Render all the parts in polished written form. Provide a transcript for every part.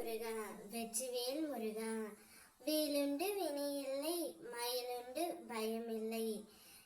முருகா, வெற்றிவேல் முருகா. வேலுண்டு வினையில்லை, மயிலுண்டு பயமில்லை.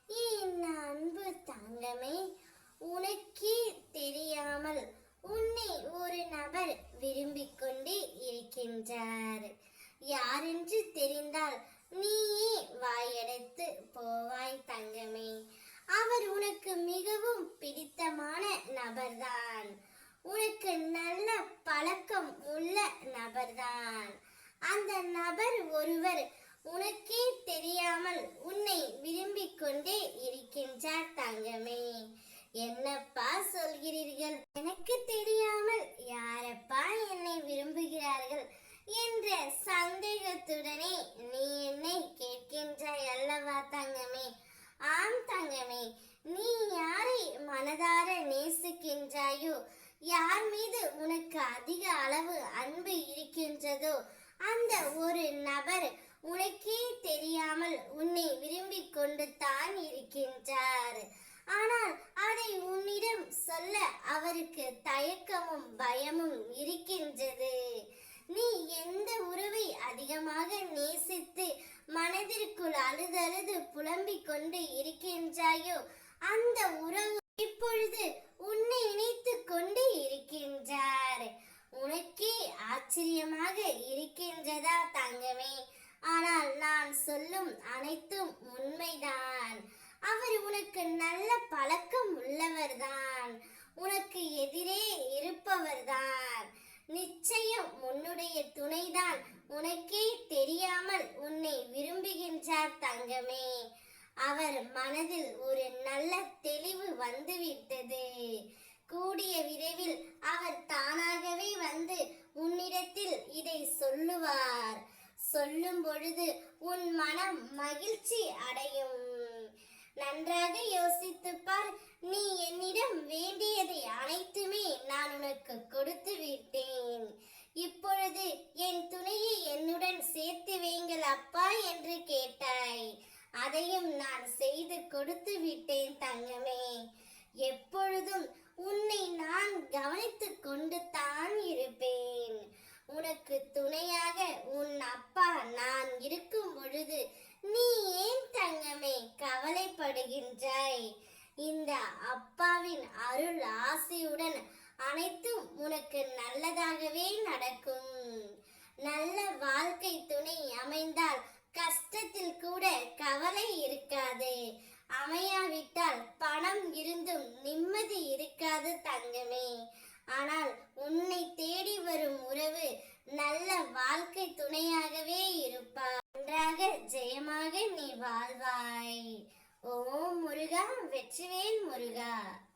என் அன்பு தங்கமே, உனக்கே தெரியாமல் உன்னை ஒரு நபர் விரும்பிக் கொண்டு இருக்கின்றார். யாரென்று தெரிந்தால் நீயே வாயடைத்து போவாய் தங்கமே. அவர் உனக்கு மிகவும் பிடித்தமான நபர்தான். உனக்கு நல்ல பழக்கம் உள்ள நபர்தான். அந்த நபர் ஒருவர் உனக்கே தெரியாமல் உன்னை விரும்பிக் கொண்டே இருக்கின்றார் தங்கமே. என்னப்பா சொல்கிறீர்கள்? எனக்கு தெரியாமல் யாரப்பா என்னை விரும்புகிறார்கள் என்ற சந்தேகத்துடனே நீ என்னை கேட்கின்றாய் அல்லவா தங்கமே? ஆம் தங்கமே, நீ யாரை மனதார நேசிக்கின்றாயோ, யார் மீது உனக்கு அதிக அளவு அன்பு இருக்கின்றதோ, அந்த ஒரு நபர் உனக்கே தெரியாமல் உன்னை விரும்பிக் கொண்டு தான் இருக்கின்றார். ஆனால் அதை உன்னிடம் சொல்ல அவருக்கு தயக்கமும் பயமும் இருக்கின்றது. நீ எந்த உறவை அதிகமாக நேசித்து மனதிற்குள் அழுதழுது புலம்பிக் கொண்டு இருக்கின்றாயோ, அந்த உறவு இப்பொழுது உன்னை இணைத்து கொண்டு இருக்கின்றார். உனக்கே ஆச்சரியமாக இருக்கின்றதா தங்கமே? ஆனால் நான் சொல்லும் அனைத்தும் உண்மைதான். அவர் உனக்கு நல்ல பழக்கம் உள்ளவர்தான். உனக்கு எதிரே இருப்பவர்தான். நிச்சயம் உன்னுடைய துணைதான் உனக்கே தெரியாமல் உன்னை விரும்புகின்றார் தங்கமே. அவர் மனதில் ஒரு நல்ல தெளிவு வந்துவிட்டது. கூடிய விரைவில் அவர் தானாகவே வந்து உன்னிடத்தில் இதை சொல்லுவார். சொல்லும் பொழுது உன் மனம் மகிழ்ச்சி அடையும். நன்றாக யோசித்துப் பார். நீ என்னிடம் வேண்டியதை அனைத்துமே நான் உனக்கு கொடுத்து விட்டேன். இப்பொழுது என் துணையை என்னுடன் சேர்த்து வைங்கள் அப்பா என்று கேட்டாய். அதையும் நான் செய்து கொடுத்து விட்டேன் தங்கமே. எப்பொழுதும் உன்னை நான் கவனித்துக் கொண்டு தான் இருப்பேன். உனக்கு துணையாக உன் அப்பா நான் இருக்கும் பொழுது நீ ஏன் தங்கமே கவலைப்படுகின்றாய்? இந்த அப்பாவின் அருள் ஆசையுடன் அனைத்தும் உனக்கு நல்லதாகவே நடக்கும். நல்ல வாழ்க்கை துணை அமைந்தால் கஷ்டத்தில் கூட கவலை இருக்காது. அமையாவிட்டால் பணம் இருந்தும் நிம்மதி இருக்காது தங்கமே. ஆனால் உன்னை தேடி வரும் உறவு நல்ல வாழ்க்கை துணையாகவே இருப்பார். நன்றாக ஜெயமாக நீ வாழ்வாய். ஓம் முருகா, வெற்றிவேல் முருகா.